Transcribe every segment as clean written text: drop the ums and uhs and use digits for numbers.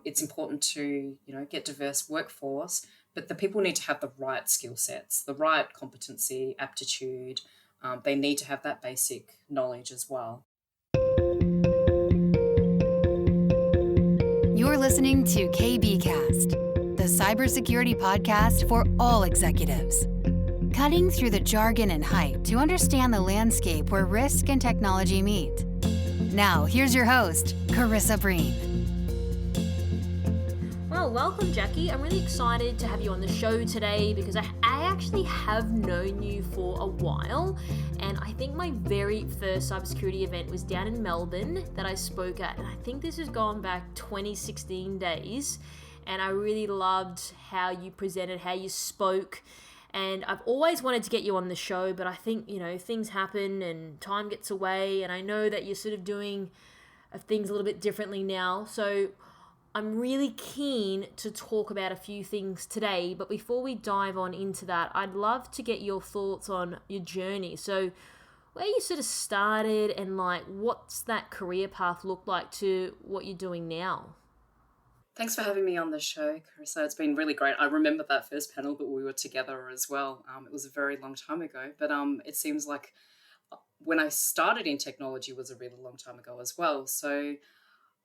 it's important to, get diverse workforce, but the people need to have the right skill sets, the right competency, aptitude. They need to have that basic knowledge as well. You're listening to KBcast, the cybersecurity podcast for all executives. Cutting through the jargon and hype to understand the landscape where risk and technology meet. Now, here's your host, Carissa Breen. Well, welcome, Jacqui. I'm really excited to have you on the show today because I actually have known you for a while, and I think my very first cybersecurity event was down in Melbourne that I spoke at, and I think this has gone back 2016 days, and I really loved how you presented, how you spoke, and I've always wanted to get you on the show, but I think, things happen and time gets away, and I know that you're sort of doing things a little bit differently now, so I'm really keen to talk about a few things today, but before we dive on into that, I'd love to get your thoughts on your journey. So where you sort of started and what's that career path look like to what you're doing now? Thanks for having me on the show, Carissa. It's been really great. I remember that first panel that we were together as well. It was a very long time ago, but it seems like when I started in technology was a really long time ago as well. So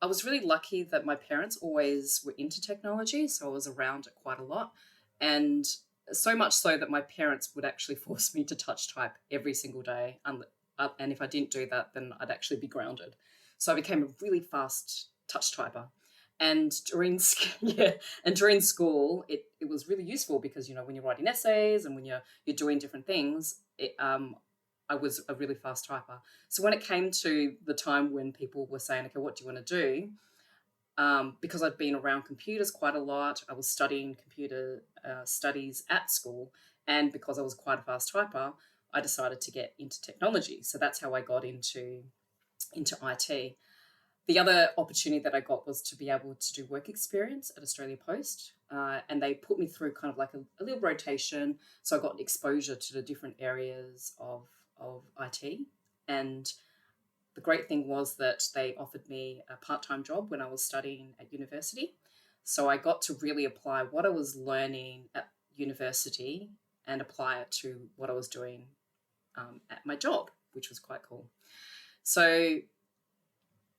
I was really lucky that my parents always were into technology, so I was around it quite a lot. And so much so that my parents would actually force me to touch type every single day. And if I didn't do that, then I'd actually be grounded. So I became a really fast touch typer. And during school, it was really useful because, when you're writing essays and when you're doing different things, I was a really fast typer. So when it came to the time when people were saying, okay, what do you want to do? Because I'd been around computers quite a lot, I was studying computer studies at school. And because I was quite a fast typer, I decided to get into technology. So that's how I got into IT. The other opportunity that I got was to be able to do work experience at Australia Post. And they put me through kind of like a little rotation. So I got exposure to the different areas of IT. And the great thing was that they offered me a part-time job when I was studying at university. So I got to really apply what I was learning at university and apply it to what I was doing at my job, which was quite cool. So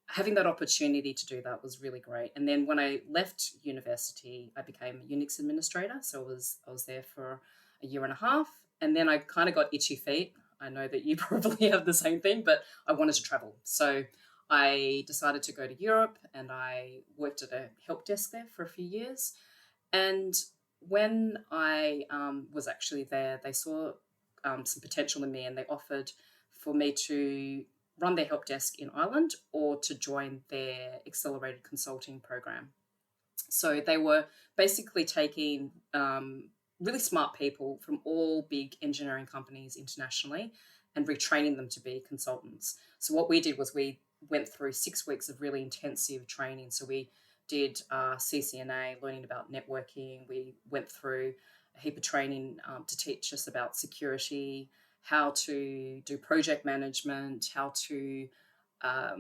having that opportunity to do that was really great. And then when I left university, I became a Unix administrator. So I was there for a year and a half. And then I kind of got itchy feet. I know that you probably have the same thing, but I wanted to travel. So I decided to go to Europe and I worked at a help desk there for a few years. And when I was actually there, they saw some potential in me and they offered for me to run their help desk in Ireland or to join their accelerated consulting program. So they were basically taking really smart people from all big engineering companies internationally and retraining them to be consultants. So what we did was we went through 6 weeks of really intensive training. So we did CCNA, learning about networking. We went through a heap of training to teach us about security, how to do project management, how to, all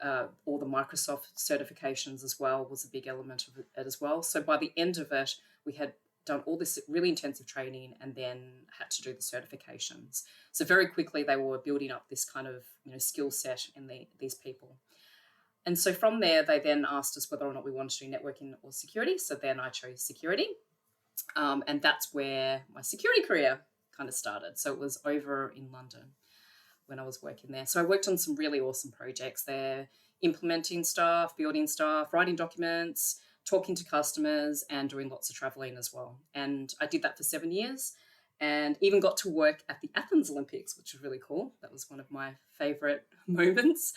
the Microsoft certifications as well was a big element of it as well. So by the end of it, we had done all this really intensive training and then had to do the certifications. So very quickly they were building up this kind of skill set in these people. And so from there, they then asked us whether or not we wanted to do networking or security. So then I chose security. And that's where my security career kind of started. So it was over in London when I was working there. So I worked on some really awesome projects there, implementing stuff, building stuff, writing documents, talking to customers and doing lots of traveling as well. And I did that for 7 years and even got to work at the Athens Olympics, which was really cool. That was one of my favorite moments.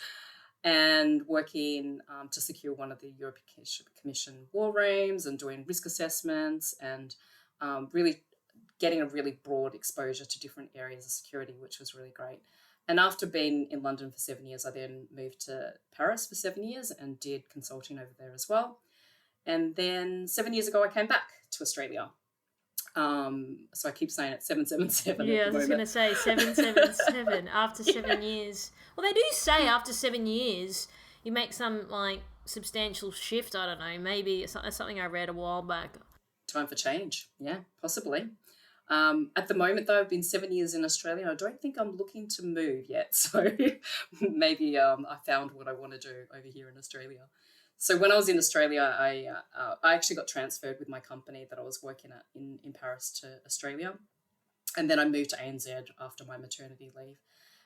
And working to secure one of the European Commission war rooms and doing risk assessments and really getting a really broad exposure to different areas of security, which was really great. And after being in London for 7 years, I then moved to Paris for 7 years and did consulting over there as well. And then 7 years ago, I came back to Australia. So I keep saying it 777. Yeah, I was going to say 777 after 7 years. Well, they do say after 7 years, you make some substantial shift. I don't know, maybe it's something I read a while back. Time for change. Yeah, possibly. At the moment, though, I've been 7 years in Australia. I don't think I'm looking to move yet. So maybe I found what I want to do over here in Australia. So when I was in Australia, I actually got transferred with my company that I was working at in Paris to Australia. And then I moved to ANZ after my maternity leave.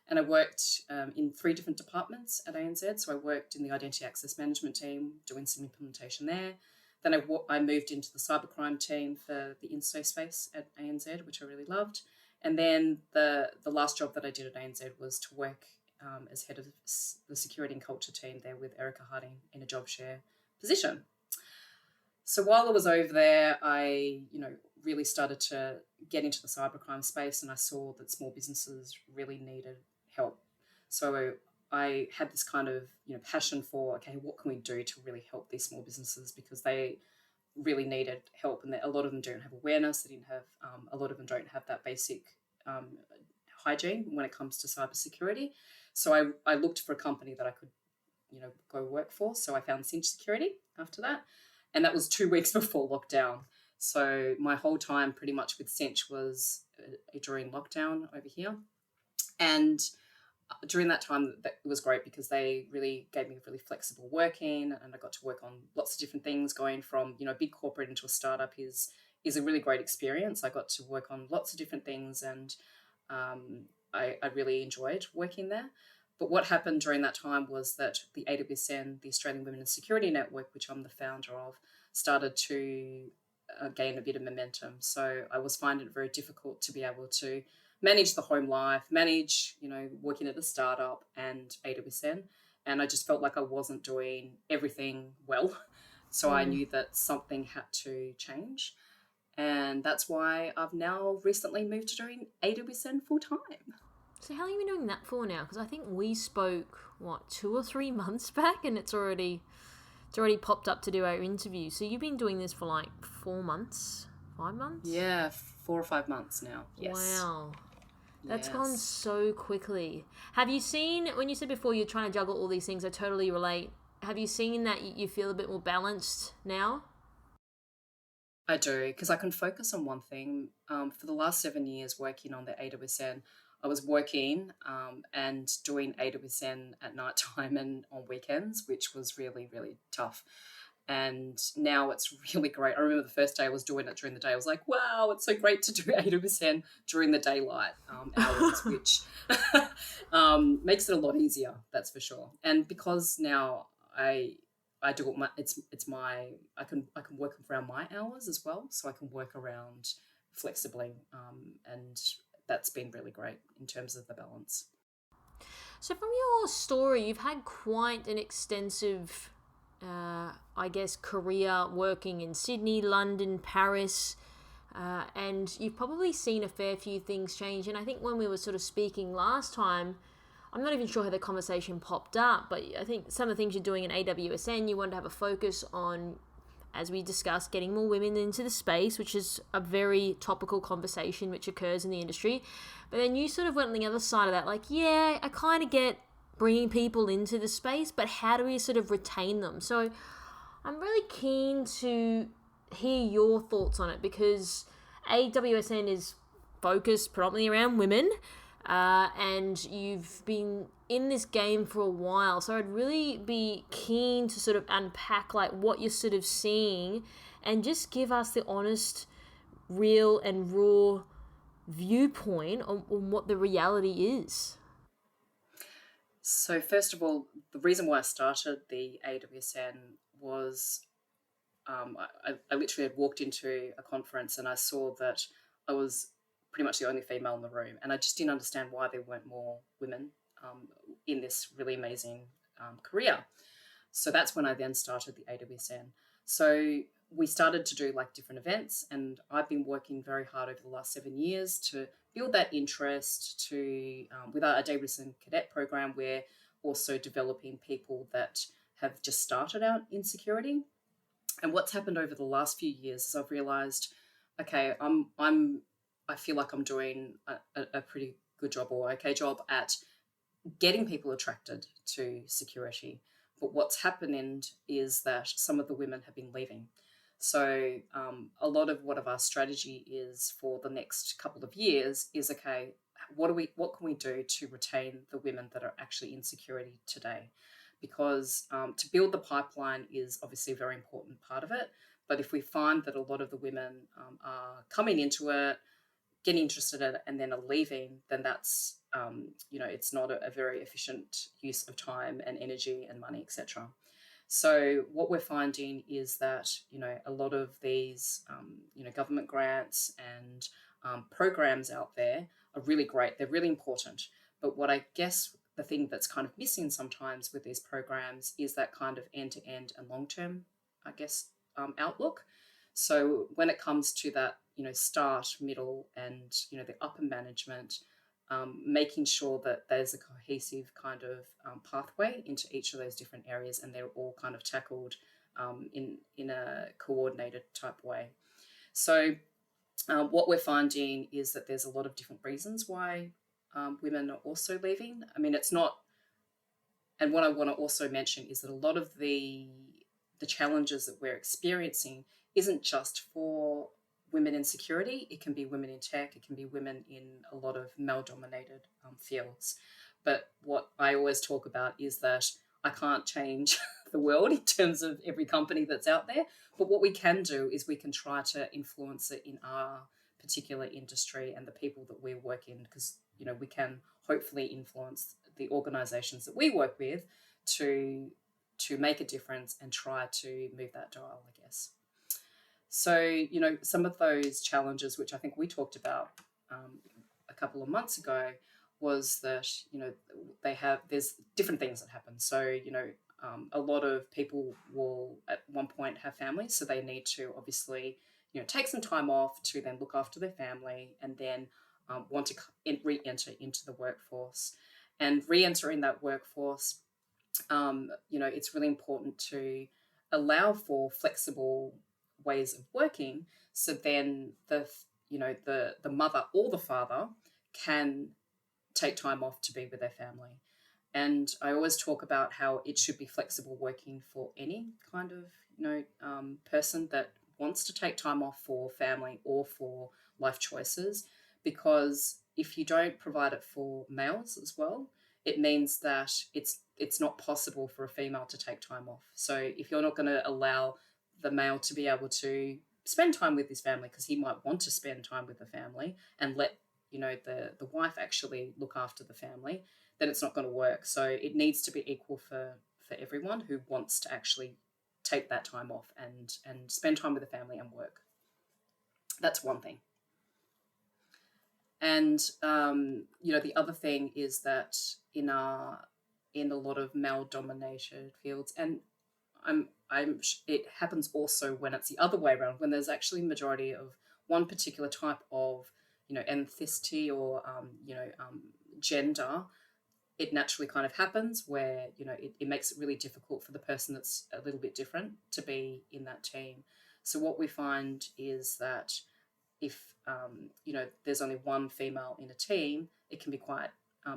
And I worked in 3 different departments at ANZ. So I worked in the Identity Access Management team, doing some implementation there. Then I moved into the cybercrime team for the INSO space at ANZ, which I really loved. And then the last job that I did at ANZ was to work as head of the security and culture team there with Erica Harding in a job share position. So while I was over there, I really started to get into the cybercrime space, and I saw that small businesses really needed help. So I had this kind of passion for, okay, what can we do to really help these small businesses, because they really needed help, and a lot of them don't have awareness. They didn't have a lot of them don't have that basic hygiene when it comes to cybersecurity. So I looked for a company that I could go work for. So I found Cinch Security after that, and that was 2 weeks before lockdown. So my whole time pretty much with Cinch was during lockdown over here. And during that time, it was great because they really gave me really flexible working, and I got to work on lots of different things. Going from big corporate into a startup is a really great experience. I got to work on lots of different things, and I really enjoyed working there. But what happened during that time was that the AWSN, the Australian Women in Security Network, which I'm the founder of, started to gain a bit of momentum. So I was finding it very difficult to be able to manage the home life, manage, working at a startup and AWSN. And I just felt like I wasn't doing everything well. So I knew that something had to change. And that's why I've now recently moved to doing AWSN full time. So how long have you been doing that for now? Because I think we spoke, 2 or 3 months back, and it's already popped up to do our interview. So you've been doing this for 4 months, 5 months? Yeah, 4 or 5 months now. Yes. Wow. That's gone so quickly. Have you seen, when you said before you're trying to juggle all these things, I totally relate. Have you seen that you feel a bit more balanced now? I do, because I can focus on one thing. For the last 7 years working on the AWSN, I was working and doing AWSN at night time and on weekends, which was really, really tough. And now it's really great. I remember the first day I was doing it during the day. I was like, wow, it's so great to do AWSN during the daylight hours, which makes it a lot easier, that's for sure. And because now I do it, I can work around my hours as well, so I can work around flexibly, and that's been really great in terms of the balance. So from your story, you've had quite an extensive career working in Sydney, London, Paris, and you've probably seen a fair few things change. And I think when we were sort of speaking last time, I'm not even sure how the conversation popped up, but I think some of the things you're doing in AWSN, you want to have a focus on, as we discussed, getting more women into the space, which is a very topical conversation which occurs in the industry. But then you sort of went on the other side of that, I kind of get bringing people into the space, but how do we sort of retain them? So I'm really keen to hear your thoughts on it, because AWSN is focused predominantly around women, and you've been in this game for a while. So I'd really be keen to sort of unpack what you're sort of seeing and just give us the honest, real and raw viewpoint on what the reality is. So first of all, the reason why I started the AWSN was I literally had walked into a conference and I saw that I was pretty much the only female in the room, and I just didn't understand why there weren't more women in this really amazing career. So that's when I then started the AWSN. So we started to do different events, and I've been working very hard over the last 7 years to build that interest to, with our AWSN cadet program, we're also developing people that have just started out in security. And what's happened over the last few years is I've realized, okay, I feel like I'm doing a pretty good job or okay job at getting people attracted to security. But what's happening is that some of the women have been leaving. So a lot of what our strategy is for the next couple of years is, okay, what can we do to retain the women that are actually in security today? Because to build the pipeline is obviously a very important part of it. But if we find that a lot of the women are coming into it, getting interested in it, and then are leaving, then that's, it's not a very efficient use of time and energy and money, etc. So what we're finding is that, a lot of these, government grants and programs out there are really great. They're really important. But what I guess the thing that's kind of missing sometimes with these programs is that kind of end-to-end and long-term, I guess, outlook. So when it comes to that, start, middle, and, the upper management, making sure that there's a cohesive kind of pathway into each of those different areas, and they're all kind of tackled in a coordinated type way. So what we're finding is that there's a lot of different reasons why women are also leaving. I mean, it's not, and what I want to also mention is that a lot of the challenges that we're experiencing isn't just for women in security. It can be women in tech. It can be women in a lot of male-dominated fields. But what I always talk about is that I can't change the world in terms of every company that's out there. But what we can do is we can try to influence it in our particular industry and the people that we work in, because, we can hopefully influence the organisations that we work with to make a difference and try to move that dial, I guess. So, some of those challenges, which I think we talked about a couple of months ago, was that, there's different things that happen. So, a lot of people will at one point have families, so they need to obviously, take some time off to then look after their family, and then want to re-enter into the workforce. And re-entering that workforce, it's really important to allow for flexible ways of working, so then the mother or the father can take time off to be with their family. And I always talk about how it should be flexible working for any kind of person that wants to take time off for family or for life choices, because if you don't provide it for males as well, it means that it's not possible for a female to take time off. So if you're not going to allow the male to be able to spend time with his family, because he might want to spend time with the family, and let the wife actually look after the family, then it's not going to work. So it needs to be equal for everyone who wants to actually take that time off and spend time with the family and work. That's one thing. And the other thing is that in a lot of male-dominated fields, and it happens also when it's the other way around, when there's actually a majority of one particular type of ethnicity or gender. It naturally kind of happens where it makes it really difficult for the person that's a little bit different to be in that team. So what we find is that if there's only one female in a team, it can be quite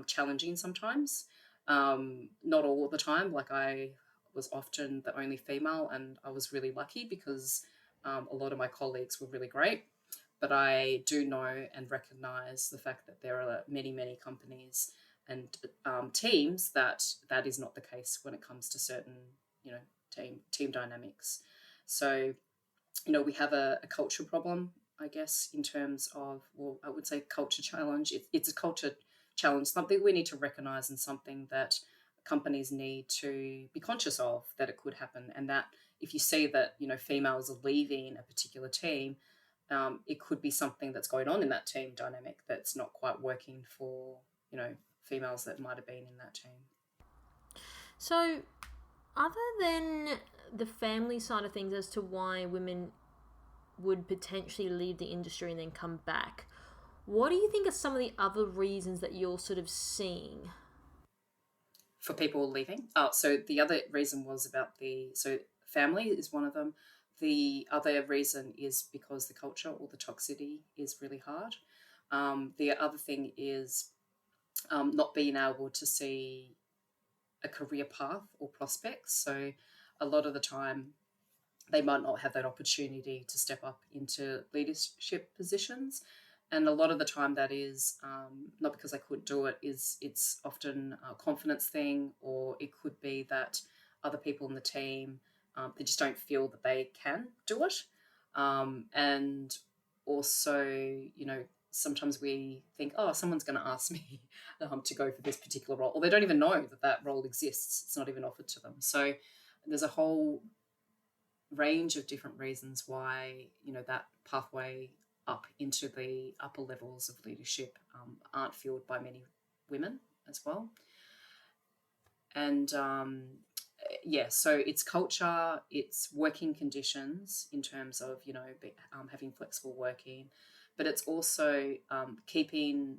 challenging sometimes. Not all the time. Like, I was often the only female, and I was really lucky because a lot of my colleagues were really great. But I do know and recognise the fact that there are many, many companies and teams that is not the case when it comes to certain team dynamics. So we have a culture problem, I guess, in terms of, well, I would say culture challenge. It's a culture challenge, something we need to recognise, and something that companies need to be conscious of, that it could happen. And that if you see that females are leaving a particular team, it could be something that's going on in that team dynamic that's not quite working for females that might have been in that team. So, other than the family side of things as to why women would potentially leave the industry and then come back, what do you think are some of the other reasons that you're sort of seeing for people leaving? So the other reason was about family is one of them. The other reason is because the culture or the toxicity is really hard. The other thing is not being able to see a career path or prospects. So a lot of the time they might not have that opportunity to step up into leadership positions. And a lot of the time that is not because they couldn't do it, it's often a confidence thing, or it could be that other people in the team, they just don't feel that they can do it. And also, sometimes we think, oh, someone's going to ask me to go for this particular role, or they don't even know that that role exists. It's not even offered to them. So there's a whole range of different reasons why, that pathway up into the upper levels of leadership aren't filled by many women as well. And so it's culture, it's working conditions in terms of, having flexible working, but it's also keeping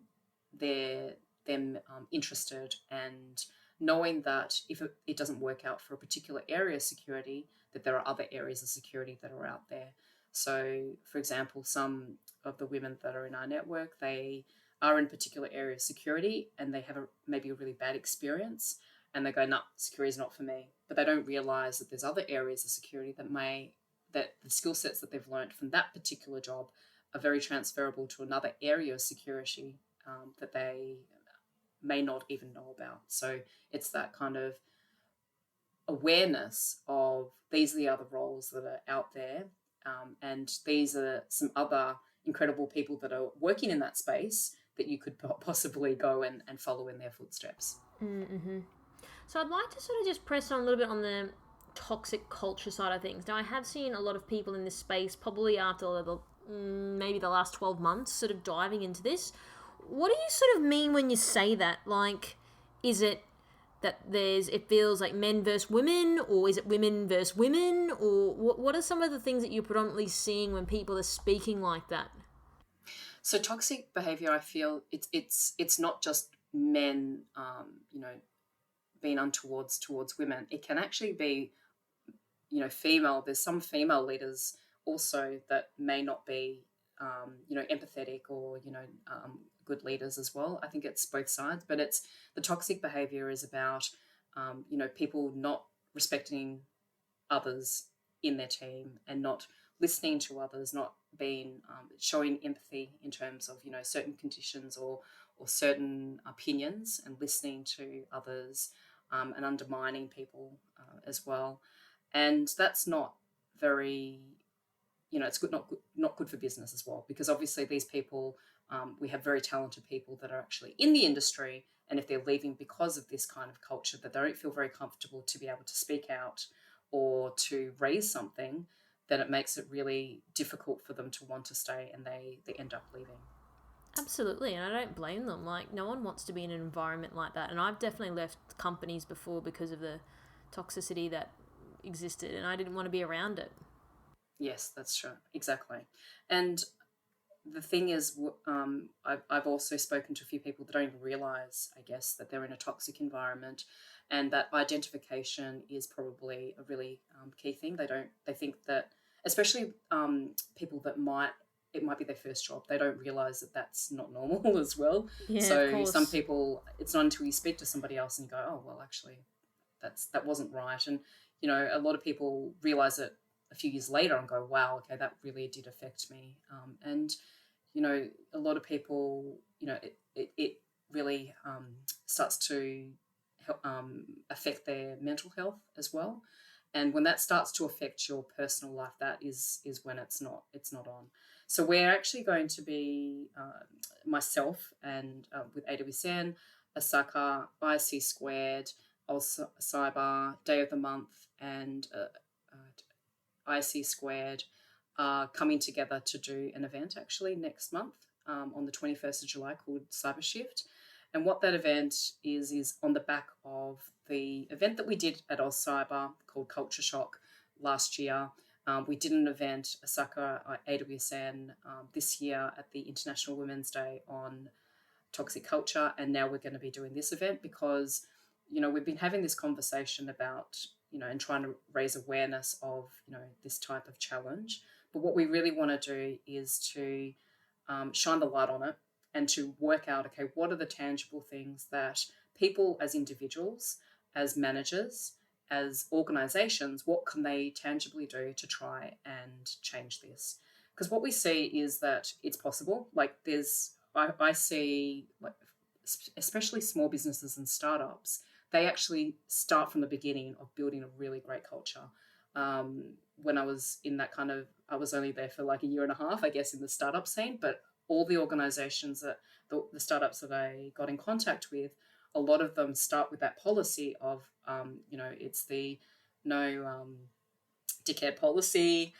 them interested, and knowing that if it doesn't work out for a particular area of security, that there are other areas of security that are out there. So, for example, some of the women that are in our network, they are in a particular area of security and they have maybe a really bad experience, and they go, no, security is not for me. But they don't realise that there's other areas of security that the skill sets that they've learned from that particular job are very transferable to another area of security that they may not even know about. So it's that kind of awareness of these are the other roles that are out there, and these are some other incredible people that are working in that space that you could possibly go and follow in their footsteps. Mm-hmm. So I'd like to sort of just press on a little bit on the toxic culture side of things. Now, I have seen a lot of people in this space, probably after maybe the last 12 months, sort of diving into this. What do you sort of mean when you say that? Like, is it that it feels like men versus women, or is it women versus women, or what are some of the things that you're predominantly seeing when people are speaking like that? So toxic behavior, I feel it's not just men, being untowards towards women. It can actually be, female. There's some female leaders also that may not be, empathetic or, good leaders as well. I think it's both sides, but it's the toxic behavior is about, people not respecting others in their team and not listening to others, not being showing empathy in terms of, certain conditions or certain opinions, and listening to others and undermining people as well. And that's not very, it's good, not good for business as well, because obviously these people, we have very talented people that are actually in the industry, and if they're leaving because of this kind of culture, that they don't feel very comfortable to be able to speak out or to raise something, then it makes it really difficult for them to want to stay, and they end up leaving. Absolutely, and I don't blame them. Like, no one wants to be in an environment like that, and I've definitely left companies before because of the toxicity that existed, and I didn't want to be around it. Yes, that's true. Exactly. And the thing is, I've also spoken to a few people that don't even realise, I guess, that they're in a toxic environment, and that identification is probably a really key thing. They think that, especially people that it might be their first job, they don't realise that that's not normal as well. Yeah, so some people, it's not until you speak to somebody else and you go, oh, well, actually, that wasn't right. And, a lot of people realise it a few years later and go, wow, okay, that really did affect me. And, a lot of people, it really starts to help, affect their mental health as well. And when that starts to affect your personal life, that is when it's not on. So we're actually going to be, myself and with AWSN, ISACA, ISC Squared, also Cyber, Day of the Month, and IC Squared are coming together to do an event actually next month on the 21st of July called Cyber Shift. And what that event is on the back of the event that we did at AusCyber called Culture Shock last year. We did an event, ISACA AWSN, this year at the International Women's Day on toxic culture, and now we're going to be doing this event because, we've been having this conversation about, and trying to raise awareness of, this type of challenge. But what we really want to do is to shine the light on it and to work out, okay, what are the tangible things that people as individuals as managers, as organizations, what can they tangibly do to try and change this? Because what we see is that it's possible. Like I see, like, especially small businesses and startups, they actually start from the beginning of building a really great culture. When I was in that I was only there for like a year and a half, I guess, in the startup scene, but all the organizations that the startups that I got in contact with, a lot of them start with that policy of, it's the no dickhead policy.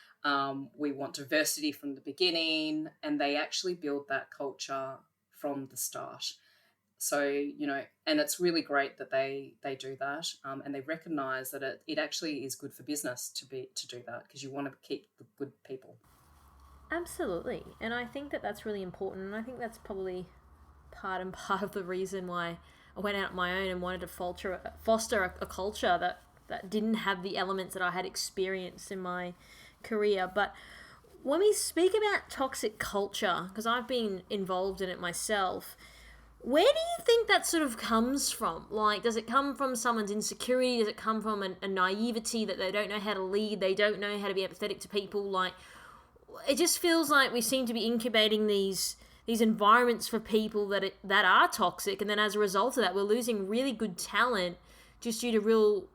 We want diversity from the beginning, and they actually build that culture from the start. So, and it's really great that they do that, and they recognize that it actually is good for business to do that, because you want to keep the good people. Absolutely. And I think that that's really important, and I think that's probably part of the reason why I went out on my own and wanted to foster a culture that didn't have the elements that I had experienced in my career. But when we speak about toxic culture, because I've been involved in it myself, where do you think that sort of comes from? Like, does it come from someone's insecurity? Does it come from a naivety that they don't know how to lead? They don't know how to be empathetic to people? Like, it just feels like we seem to be incubating these environments for people that are toxic, and then as a result of that, we're losing really good talent just due to real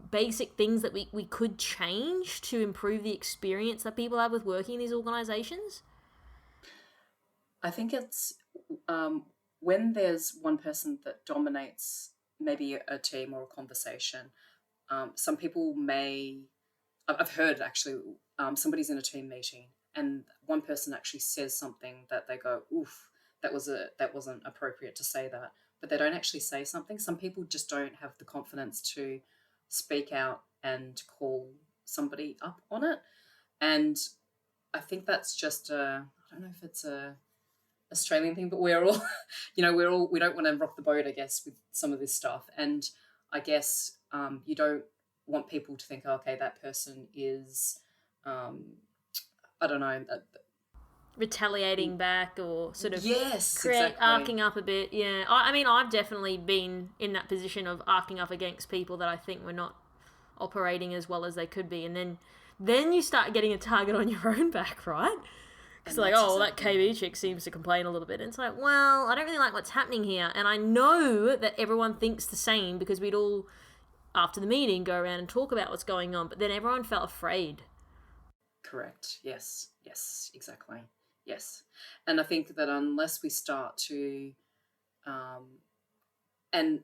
basic things that we could change to improve the experience that people have with working in these organizations. I think it's when there's one person that dominates maybe a team or a conversation. Some people I've heard actually, somebody's in a team meeting and one person actually says something that they go, oof, that wasn't appropriate to say that, but they don't actually say something. Some people just don't have the confidence to speak out and call somebody up on it. And I think that's just I don't know if it's a Australian thing, but we're all, we don't want to rock the boat, I guess, with some of this stuff. And I guess you don't want people to think, okay, that person is, I don't know, retaliating back or sort of exactly. arcing up a bit. Yeah, I mean, I've definitely been in that position of arcing up against people that I think were not operating as well as they could be, and then you start getting a target on your own back, right? It's like, that KB chick seems to complain a little bit. And it's like, well, I don't really like what's happening here. And I know that everyone thinks the same because we'd all, after the meeting, go around and talk about what's going on. But then everyone felt afraid. Correct. Yes, exactly. Yes. And I think that unless we start to, and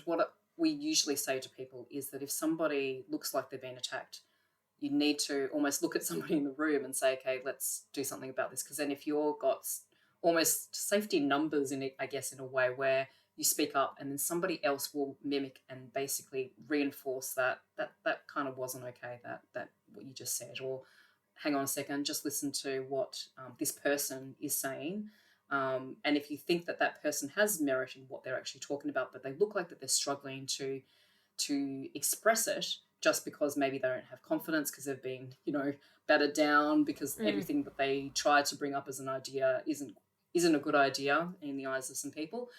what we usually say to people is that if somebody looks like they're being attacked, you need to almost look at somebody in the room and say, okay, let's do something about this. Because then if you've got almost safety numbers in it, I guess, in a way where you speak up and then somebody else will mimic and basically reinforce that kind of wasn't okay, that what you just said, or hang on a second, just listen to what this person is saying. And if you think that person has merit in what they're actually talking about, but they look like that they're struggling to express it, just because maybe they don't have confidence because they've been, battered down because everything that they try to bring up as an idea isn't a good idea in the eyes of some people,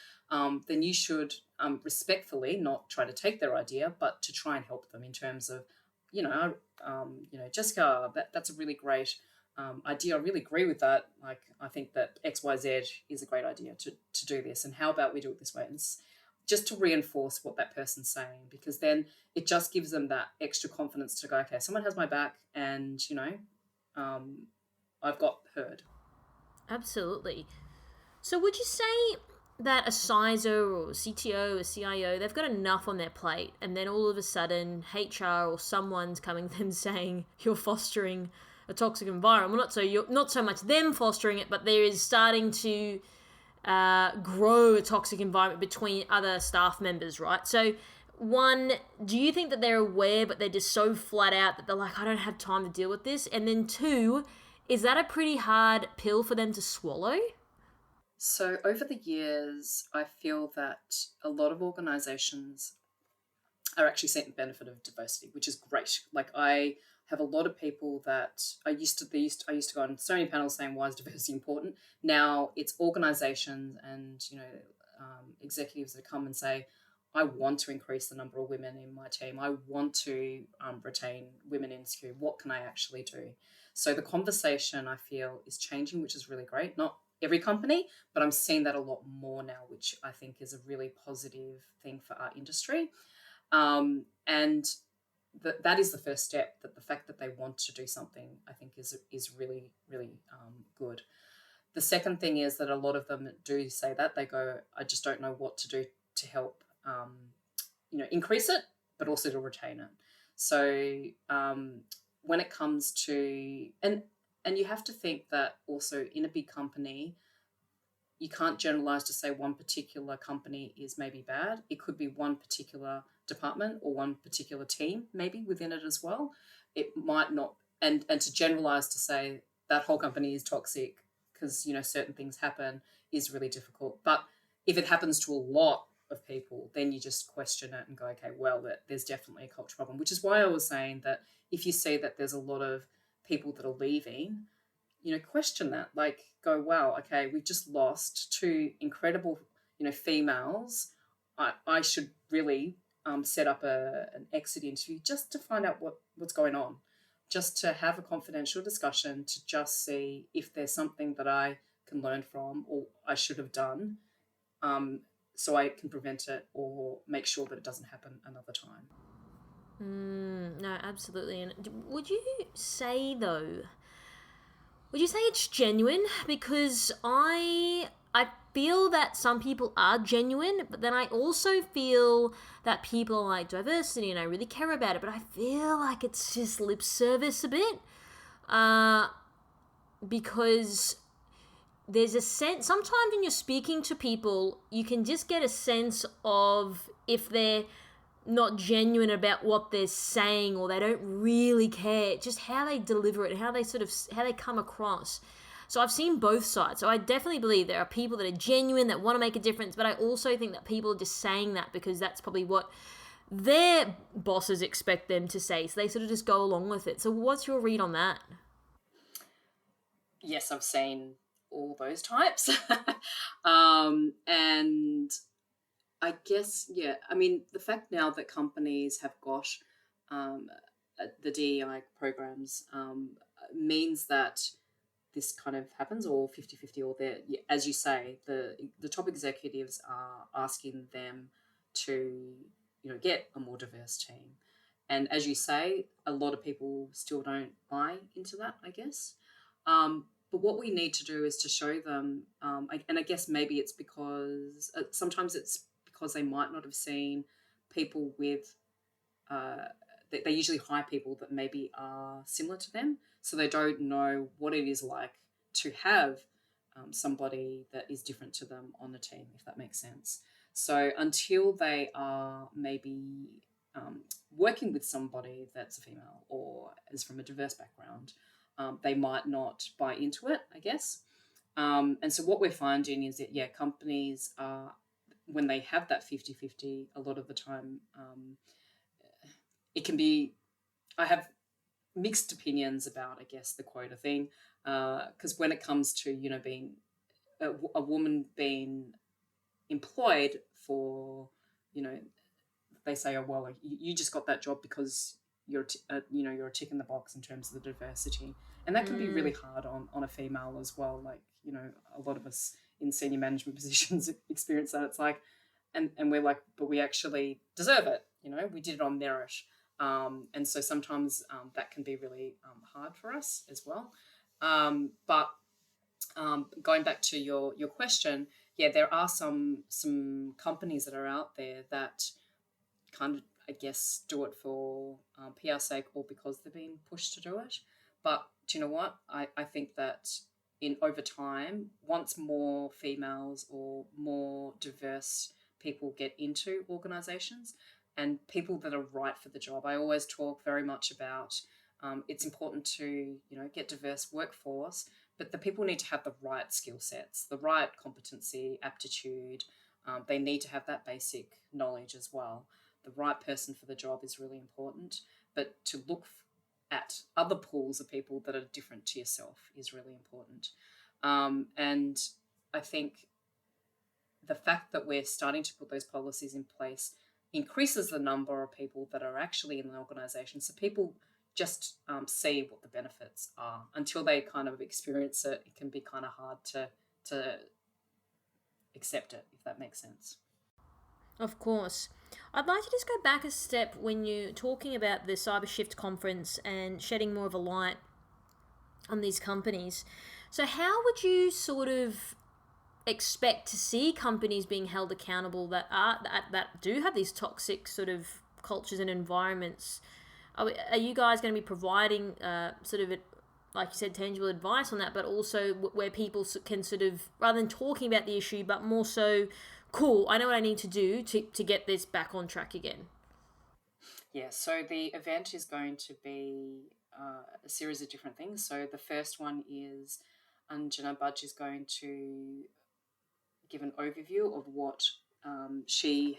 then you should respectfully not try to take their idea, but to try and help them in terms of, Jessica, that's a really great idea. I really agree with that. Like, I think that XYZ is a great idea to do this, and how about we do it this way? And just to reinforce what that person's saying, because then it just gives them that extra confidence to go, okay, someone has my back and, I've got heard. Absolutely. So would you say that a CISO or CTO or CIO, they've got enough on their plate, and then all of a sudden HR or someone's coming to them saying you're fostering a toxic environment? Well, not so much them fostering it, but there is starting to grow a toxic environment between other staff members, right? So one, do you think that they're aware but they're just so flat out that they're like, I don't have time to deal with this? And then two, is that a pretty hard pill for them to swallow? So over the years, I feel that a lot of organizations are actually seeing the benefit of diversity, which is great. Like, I have a lot of people that I used to go on so many panels saying, why is diversity important? Now it's organizations and, executives that come and say, I want to increase the number of women in my team. I want to retain women in security. What can I actually do? So the conversation, I feel, is changing, which is really great. Not every company, but I'm seeing that a lot more now, which I think is a really positive thing for our industry. And that is the first step, that the fact that they want to do something, I think is really, really good. The second thing is that a lot of them do say that. They go, I just don't know what to do to help, increase it, but also to retain it. So when it comes to, and you have to think that also in a big company, you can't generalize to say one particular company is maybe bad. It could be one particular department or one particular team maybe within it as well. It might not, and to generalize to say that whole company is toxic because, certain things happen, is really difficult. But if it happens to a lot of people, then you just question it and go, okay, well, there's definitely a culture problem, which is why I was saying that if you see that there's a lot of people that are leaving, question that, like go, wow, okay, we've just lost two incredible, females. I should really set up an exit interview just to find out what's going on, just to have a confidential discussion, to just see if there's something that I can learn from or I should have done, so I can prevent it or make sure that it doesn't happen another time. No, absolutely. And would you say it's genuine? Because I feel that some people are genuine, but then I also feel that people like diversity and I really care about it, but I feel like it's just lip service a bit. Because there's a sense, sometimes when you're speaking to people, you can just get a sense of if they're not genuine about what they're saying or they don't really care, just how they deliver it, how they come across. So I've seen both sides. So I definitely believe there are people that are genuine, that want to make a difference, but I also think that people are just saying that because that's probably what their bosses expect them to say. So they sort of just go along with it. So what's your read on that? Yes, I've seen all those types. And I guess, yeah, I mean, the fact now that companies have got the DEI programs means that this kind of happens, or 50-50, or as you say, the top executives are asking them to, get a more diverse team. And as you say, a lot of people still don't buy into that, I guess. But what we need to do is to show them, and I guess maybe it's because sometimes it's because they might not have seen people with, they usually hire people that maybe are similar to them, so they don't know what it is like to have somebody that is different to them on the team, if that makes sense. So until they are maybe working with somebody that's a female or is from a diverse background, they might not buy into it, I guess. And so what we're finding is that, companies are, when they have that 50-50, a lot of the time it can be, I have mixed opinions about, I guess, the quota thing, because when it comes to, being a woman being employed for, they say, oh, well, you just got that job because you're a tick in the box in terms of the diversity. And that can be really hard on a female as well. Like, a lot of us in senior management positions experience that. It's like, and we're like, but we actually deserve it. We did it on merit. And so sometimes that can be really hard for us as well. But going back to your question, there are some companies that are out there that kind of, I guess, do it for PR sake or because they're being pushed to do it. But do you know what? I think that over time, once more females or more diverse people get into organisations and people that are right for the job, I always talk very much about it's important to, get diverse workforce, but the people need to have the right skill sets, the right competency, aptitude. They need to have that basic knowledge as well. The right person for the job is really important, but to look at other pools of people that are different to yourself is really important. And I think the fact that we're starting to put those policies in place increases the number of people that are actually in the organisation. So people just see what the benefits are. Until they kind of experience it, it can be kind of hard to accept it, if that makes sense. Of course. I'd like to just go back a step when you're talking about the Cyber Shift conference and shedding more of a light on these companies. So how would you sort of expect to see companies being held accountable that do have these toxic sort of cultures and environments? Are you guys going to be providing sort of, like you said, tangible advice on that, but also where people can sort of, rather than talking about the issue, but more so, cool, I know what I need to do to get this back on track again? Yeah, so the event is going to be a series of different things. So the first one is Anjana Budge is going to give an overview of what she's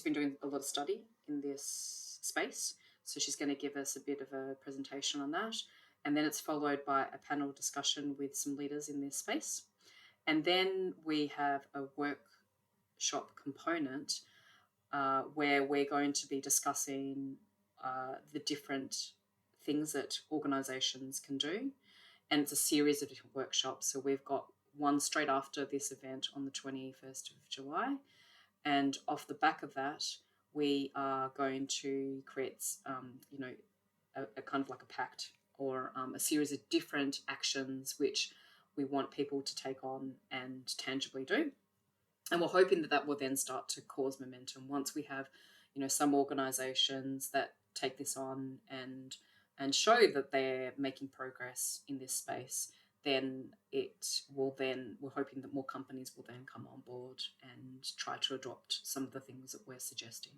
been doing a lot of study in this space. So she's going to give us a bit of a presentation on that. And then it's followed by a panel discussion with some leaders in this space. And then we have a workshop component where we're going to be discussing the different things that organisations can do. And it's a series of different workshops. So we've got one straight after this event on the 21st of July. And off the back of that, we are going to create, a kind of like a pact or a series of different actions which we want people to take on and tangibly do. And we're hoping that will then start to cause momentum once we have, some organisations that take this on and show that they're making progress in this space. Then we're hoping that more companies will then come on board and try to adopt some of the things that we're suggesting.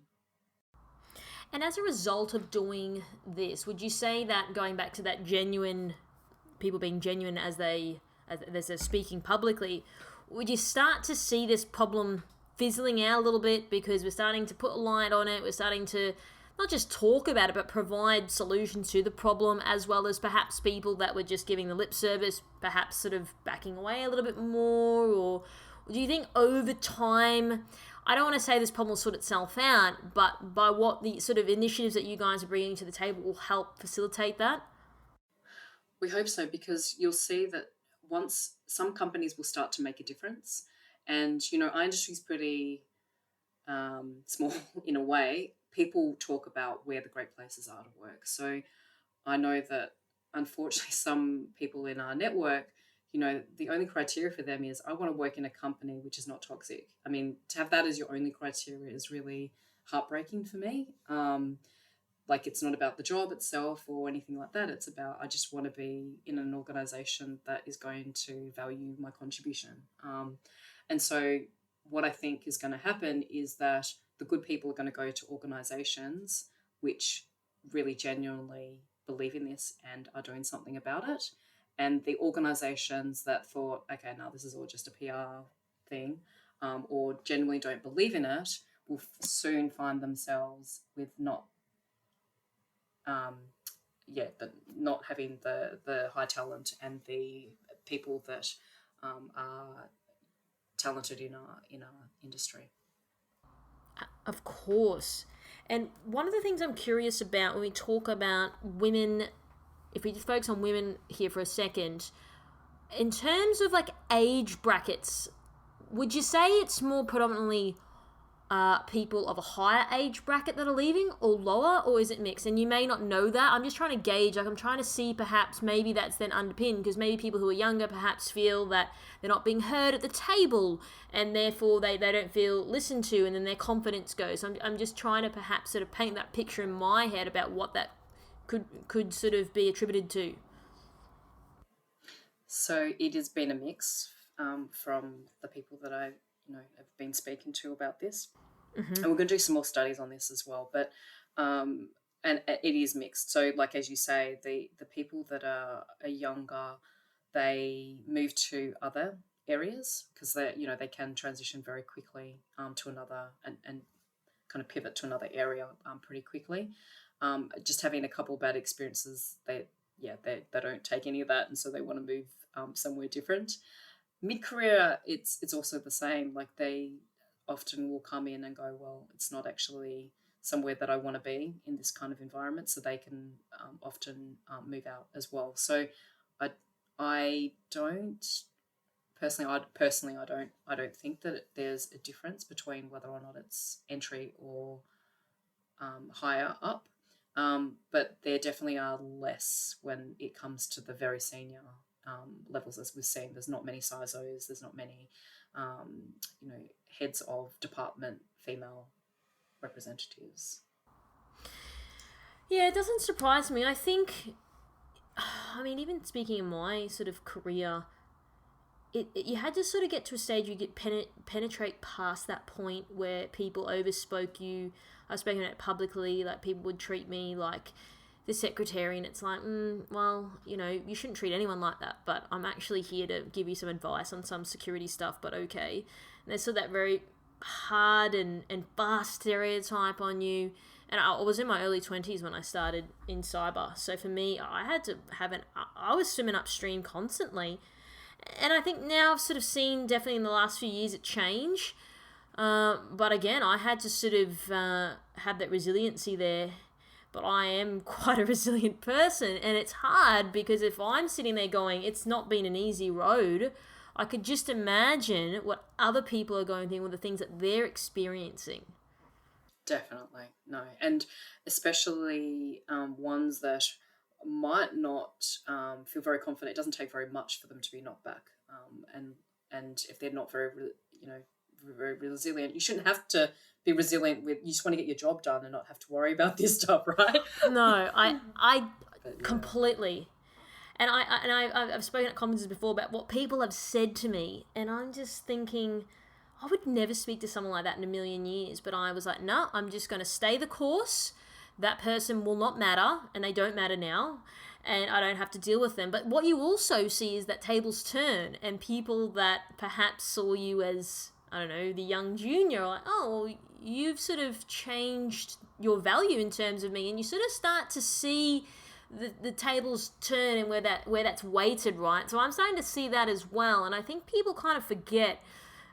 And as a result of doing this, would you say that, going back to that people being genuine as they're speaking publicly, would you start to see this problem fizzling out a little bit because we're starting to put a light on it, we're starting to not just talk about it, but provide solutions to the problem, as well as perhaps people that were just giving the lip service, perhaps sort of backing away a little bit more? Or do you think over time, I don't want to say this problem will sort itself out, but by what the sort of initiatives that you guys are bringing to the table will help facilitate that? We hope so, because you'll see that once some companies will start to make a difference, and, our industry is pretty small in a way. People talk about where the great places are to work. So I know that, unfortunately, some people in our network, the only criteria for them is, I want to work in a company which is not toxic. I mean, to have that as your only criteria is really heartbreaking for me. It's not about the job itself or anything like that. It's about, I just want to be in an organisation that is going to value my contribution. And so what I think is going to happen is that the good people are going to go to organisations which really genuinely believe in this and are doing something about it. And the organisations that thought, okay, no, this is all just a PR thing, or genuinely don't believe in it, will soon find themselves with not having the high talent and the people that are talented in our industry. Of course. And one of the things I'm curious about when we talk about women, if we just focus on women here for a second, in terms of age brackets, would you say it's more predominantly people of a higher age bracket that are leaving, or lower, or is it mixed? And you may not know that. I'm just trying to gauge, I'm trying to see perhaps maybe that's then underpinned, because maybe people who are younger perhaps feel that they're not being heard at the table and therefore they don't feel listened to, and then their confidence goes. So I'm just trying to perhaps sort of paint that picture in my head about what that could sort of be attributed to. So it has been a mix from the people that I have been speaking to about this. Mm-hmm. And we're going to do some more studies on this as well. But and it is mixed. So as you say, the people that are younger, they move to other areas because they can transition very quickly to another and kind of pivot to another area pretty quickly. Just having a couple of bad experiences, they don't take any of that, and so they want to move somewhere different. Mid-career, it's also the same. Like they often will come in and go, well, it's not actually somewhere that I want to be in this kind of environment, so they can often move out as well. So I don't personally I don't think that there's a difference between whether or not it's entry or higher up, but there definitely are less when it comes to the very senior levels, as we've seen. There's not many CISOs, there's not many heads of department female representatives. Yeah, it doesn't surprise me. I think, even speaking in my sort of career, you had to sort of get to a stage you get penetrate past that point where people overspoke you. I've spoken about it publicly, like people would treat me like the secretary, and it's like, you shouldn't treat anyone like that, but I'm actually here to give you some advice on some security stuff, but okay. And there's sort of that very hard and fast stereotype on you. And I was in my early 20s when I started in cyber. So for me, I had to I was swimming upstream constantly. And I think now I've sort of seen, definitely in the last few years, it change. But again, I had to sort of have that resiliency there. But I am quite a resilient person. And it's hard because if I'm sitting there going, it's not been an easy road, I could just imagine what other people are going through with the things that they're experiencing. Definitely, no. And especially ones that might not feel very confident. It doesn't take very much for them to be knocked back. And if they're not very resilient, you shouldn't have to be resilient with, you just want to get your job done and not have to worry about this stuff, right? No, I completely. And I've spoken at conferences before about what people have said to me, and I'm just thinking, I would never speak to someone like that in a million years. But I was like, no, I'm just going to stay the course. That person will not matter, and they don't matter now, and I don't have to deal with them. But what you also see is that tables turn, and people that perhaps saw you as, I don't know, the young junior are like, oh, you've sort of changed your value in terms of me, and you sort of start to see the tables turn and where that's weighted, right? So I'm starting to see that as well, and I think people kind of forget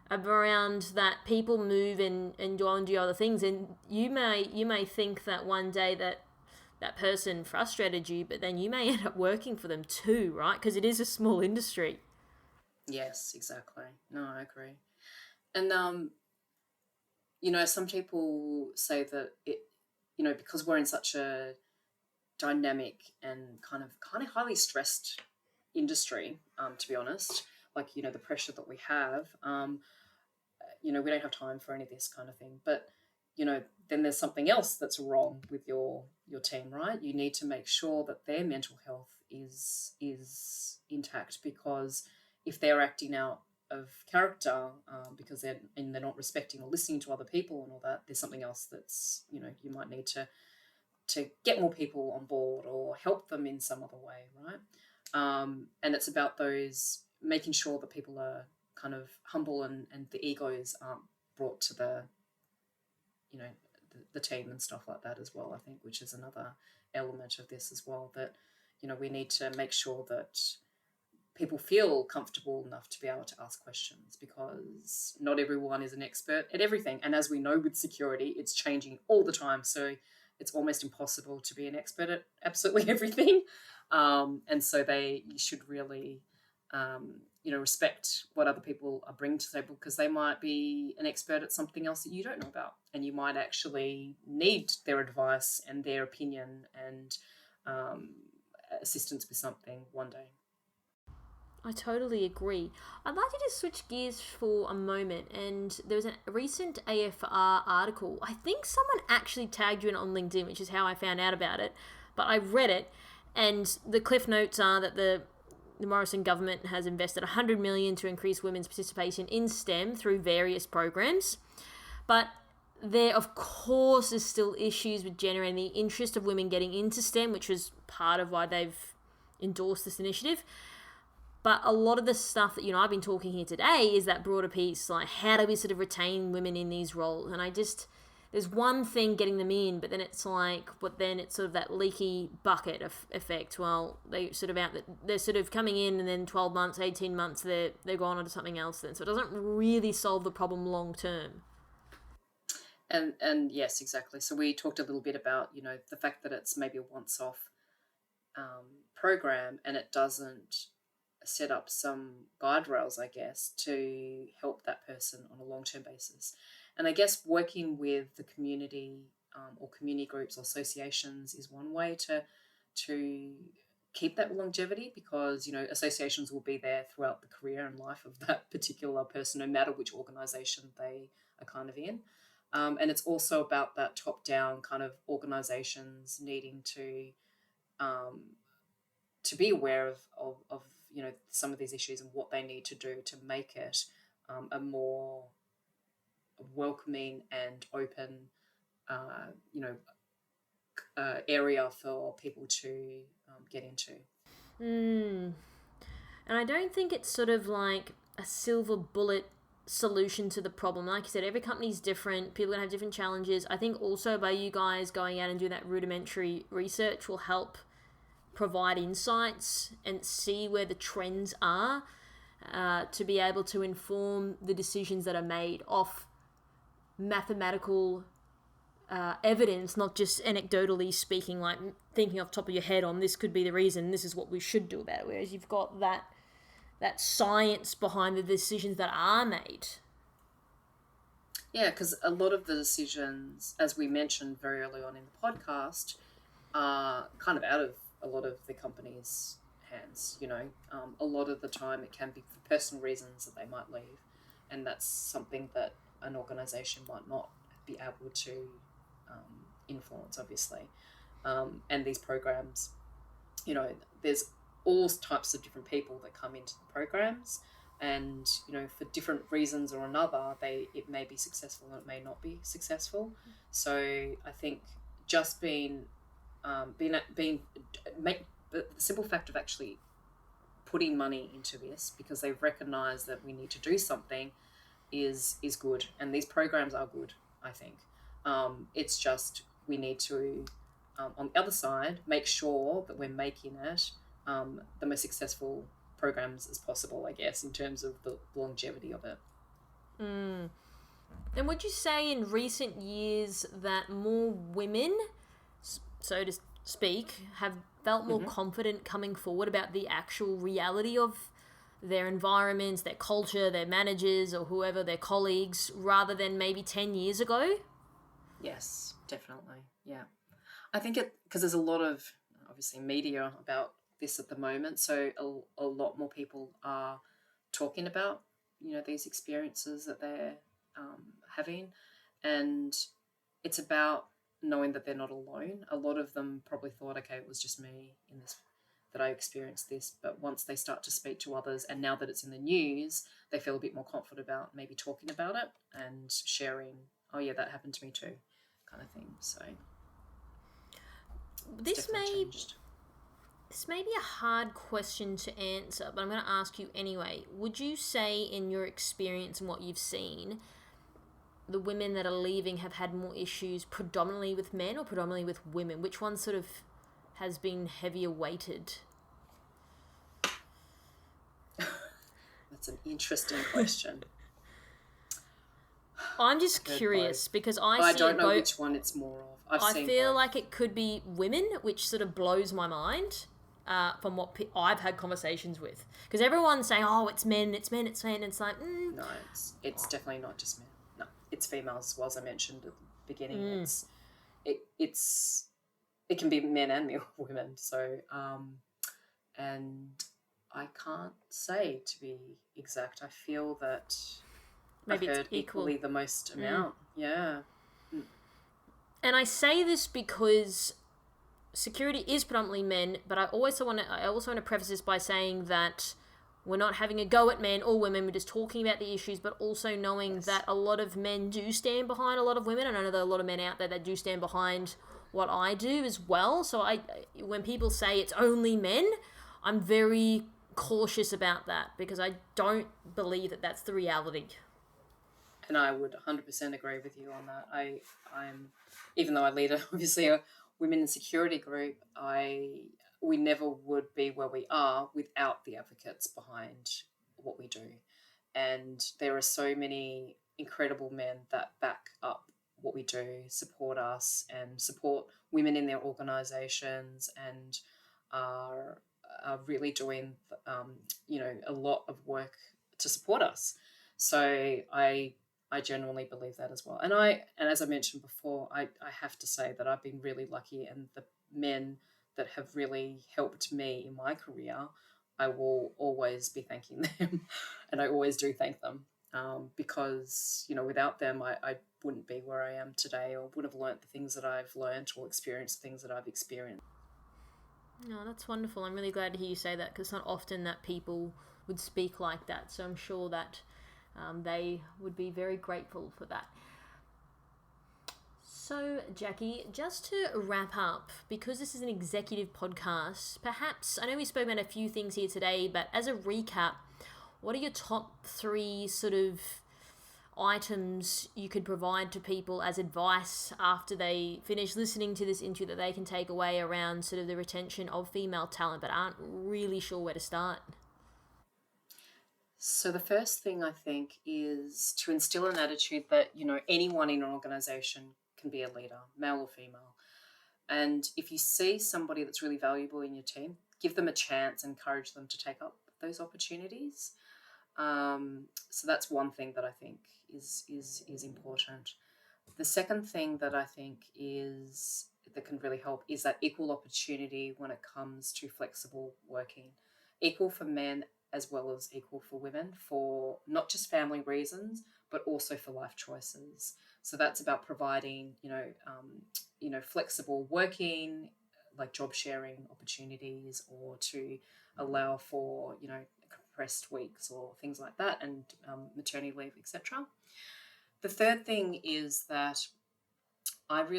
around that people move and go and do other things, and you may think that one day that person frustrated you, but then you may end up working for them too, right? Because it is a small industry. Yes, exactly. No, I agree. And some people say that it, because we're in such a dynamic and kind of highly stressed industry, to be honest, like, the pressure that we have, we don't have time for any of this kind of thing. But, then there's something else that's wrong with your team, right? You need to make sure that their mental health is intact, because if they're acting out of character because they're not respecting or listening to other people and all that, there's something else that's, you might need to get more people on board or help them in some other way, right? And it's about making sure that people are kind of humble and the egos aren't brought to the team and stuff like that as well, I think, which is another element of this as well, that, we need to make sure that people feel comfortable enough to be able to ask questions, because not everyone is an expert at everything. And as we know with security, it's changing all the time. So it's almost impossible to be an expert at absolutely everything. And so you should really, respect what other people are bringing to the table, because they might be an expert at something else that you don't know about, and you might actually need their advice and their opinion and assistance with something one day. I totally agree. I'd like to just switch gears for a moment, and there was a recent AFR article. I think someone actually tagged you in on LinkedIn, which is how I found out about it, but I read it, and the cliff notes are that the Morrison government has invested $100 million to increase women's participation in STEM through various programs. But there, of course, is still issues with generating the interest of women getting into STEM, which was part of why they've endorsed this initiative. But a lot of the stuff that, I've been talking here today is that broader piece, like how do we sort of retain women in these roles? And there's one thing getting them in, but then it's sort of that leaky bucket effect. Well, they're sort of coming in, and then 12 months, 18 months, they're gone on to something else then. So it doesn't really solve the problem long term. And yes, exactly. So we talked a little bit about, the fact that it's maybe a once-off program, and it doesn't set up some guide rails, I guess, to help that person on a long-term basis. And I guess working with the community or community groups or associations is one way to keep that longevity, because, associations will be there throughout the career and life of that particular person, no matter which organisation they are kind of in. And it's also about that top-down kind of organisations needing to be aware of some of these issues and what they need to do to make it a more welcoming and open, area for people to get into. And I don't think it's sort of like a silver bullet solution to the problem. Like you said, every company's different. People are going to have different challenges. I think also by you guys going out and doing that rudimentary research will help provide insights and see where the trends are, to be able to inform the decisions that are made off mathematical evidence, not just anecdotally speaking, like thinking off the top of your head on this could be the reason, this is what we should do about it. Whereas you've got that science behind the decisions that are made. Yeah, because a lot of the decisions, as we mentioned very early on in the podcast, are kind of out of a lot of the company's hands. A lot of the time it can be for personal reasons that they might leave, and that's something that an organisation might not be able to influence, obviously. And these programs, there's all types of different people that come into the programs, and for different reasons or another, it may be successful and it may not be successful. So I think just the simple fact of actually putting money into this, because they've recognised that we need to do something, is good, and these programs are good, I think. It's just we need to, on the other side, make sure that we're making it the most successful programs as possible, I guess, in terms of the longevity of it. And would you say in recent years that more women, so to speak, have felt more confident coming forward about the actual reality of their environments, their culture, their managers, or whoever, their colleagues, rather than maybe 10 years ago? Yes, definitely. Yeah. I think because there's a lot of, obviously, media about this at the moment, so a lot more people are talking about, these experiences that they're having, and it's about knowing that they're not alone. A lot of them probably thought, okay, it was just me in this, that I experienced this, but once they start to speak to others, and now that it's in the news, they feel a bit more confident about maybe talking about it and sharing, oh yeah, that happened to me too, kind of thing. So this may be a hard question to answer, but I'm going to ask you anyway. Would you say, in your experience and what you've seen, the women that are leaving have had more issues predominantly with men or predominantly with women? Which one sort of has been heavier weighted? That's an interesting question. I'm just curious because I don't know which one it's more of. I feel like it could be women, which sort of blows my mind from what I've had conversations with. Because everyone's saying, oh, it's men. And it's like, No, it's definitely not just men. No, it's females as well, as I mentioned at the beginning. It can be men and women. So, and I can't say, to be exact. I feel that maybe I've heard equally the most amount. Yeah. And I say this because security is predominantly men, but I also want to preface this by saying that we're not having a go at men or women. We're just talking about the issues, but also knowing that a lot of men do stand behind a lot of women. And I know there are a lot of men out there that do stand behind what I do as well. So when people say it's only men, I'm very cautious about that because I don't believe that that's the reality. I would 100% agree with you on that. I'm even though I lead obviously a women in security group, we never would be where we are without the advocates behind what we do. And there are so many incredible men that back up what we do, support us and support women in their organisations, and are really doing, a lot of work to support us. So I genuinely believe that as well. And as I mentioned before, I have to say that I've been really lucky, and the men that have really helped me in my career, I will always be thanking them, and I always do thank them, because, without them, I wouldn't be where I am today, or wouldn't have learnt the things that I've learnt or experienced things that I've experienced. No, that's wonderful. I'm really glad to hear you say that, because it's not often that people would speak like that. So I'm sure that they would be very grateful for that. So, Jacqui, just to wrap up, because this is an executive podcast, perhaps, I know we spoke about a few things here today, but as a recap, what are your top 3 sort of items you could provide to people as advice after they finish listening to this interview that they can take away around sort of the retention of female talent but aren't really sure where to start? So the first thing I think is to instill an attitude that, anyone in an organisation can be a leader, male or female. And if you see somebody that's really valuable in your team, give them a chance, encourage them to take up those opportunities. So that's one thing that I think is important. The second thing that I think that can really help is that equal opportunity when it comes to flexible working, equal for men as well as equal for women, for not just family reasons, but also for life choices. So that's about providing, flexible working, like job sharing opportunities, or to allow for, compressed weeks or things like that, and maternity leave, etc. The third thing is that I've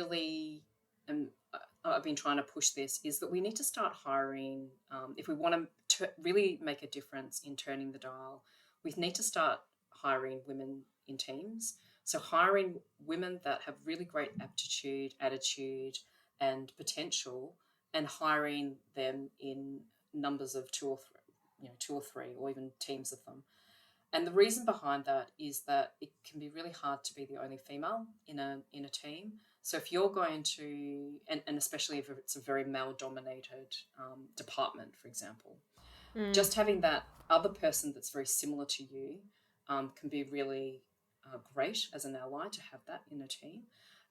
been trying to push this, is that we need to start hiring, if we want to really make a difference in turning the dial, we need to start hiring women in teams. So hiring women that have really great aptitude, attitude, and potential, and hiring them in numbers of 2 or 3, or even teams of them. And the reason behind that is that it can be really hard to be the only female in a team. So if you're going to, and especially if it's a very male-dominated department, for example, just having that other person that's very similar to you can be really great as an ally to have that in a team.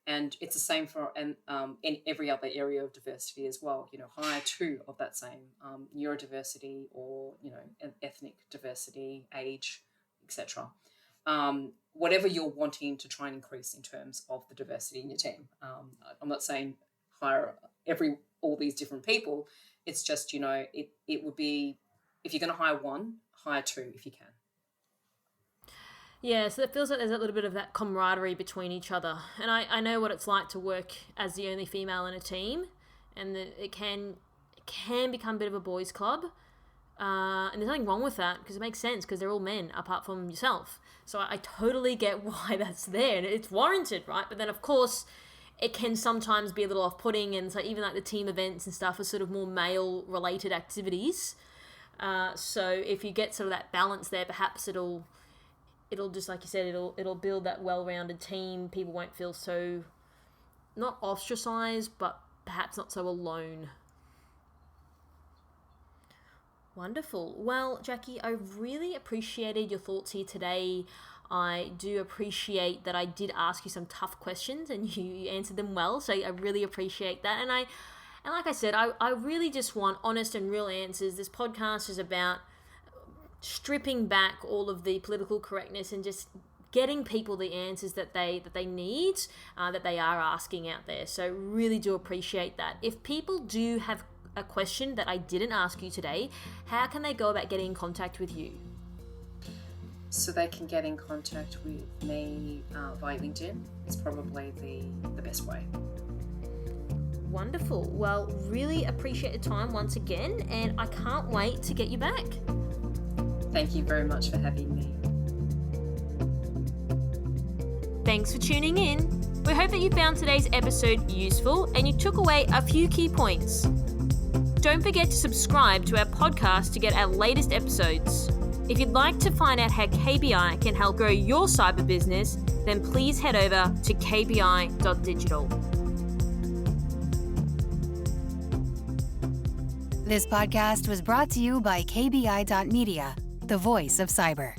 And it's the same for in every other area of diversity as well. Hire 2 of that same neurodiversity, or ethnic diversity, age, etc. Whatever you're wanting to try and increase in terms of the diversity in your team. I'm not saying hire all these different people. It's just, it would be, if you're going to hire 1, hire 2 if you can. Yeah, so it feels like there's a little bit of that camaraderie between each other. And I know what it's like to work as the only female in a team, and that it can become a bit of a boys' club. And there's nothing wrong with that, because it makes sense, because they're all men apart from yourself. So I totally get why that's there, and it's warranted, right? But then, of course, it can sometimes be a little off-putting, and so even like the team events and stuff are sort of more male-related activities. So if you get sort of that balance there, perhaps it'll just, like you said, it'll build that well-rounded team. People won't feel so, not ostracized, but perhaps not so alone. Wonderful. Well, Jacqui, I really appreciated your thoughts here today. I do appreciate that I did ask you some tough questions and you answered them well, so I really appreciate that. And like I said, I really just want honest and real answers. This podcast is about stripping back all of the political correctness and just getting people the answers that they need, that they are asking out there. So really do appreciate that. If people do have a question that I didn't ask you today, how can they go about getting in contact with you? So they can get in contact with me via LinkedIn. It's probably the best way. Wonderful. Well, really appreciate your time once again, and I can't wait to get you back. Thank you very much for having me. Thanks for tuning in. We hope that you found today's episode useful and you took away a few key points. Don't forget to subscribe to our podcast to get our latest episodes. If you'd like to find out how KBI can help grow your cyber business, then please head over to kbi.digital. This podcast was brought to you by KBI.media, the voice of cyber.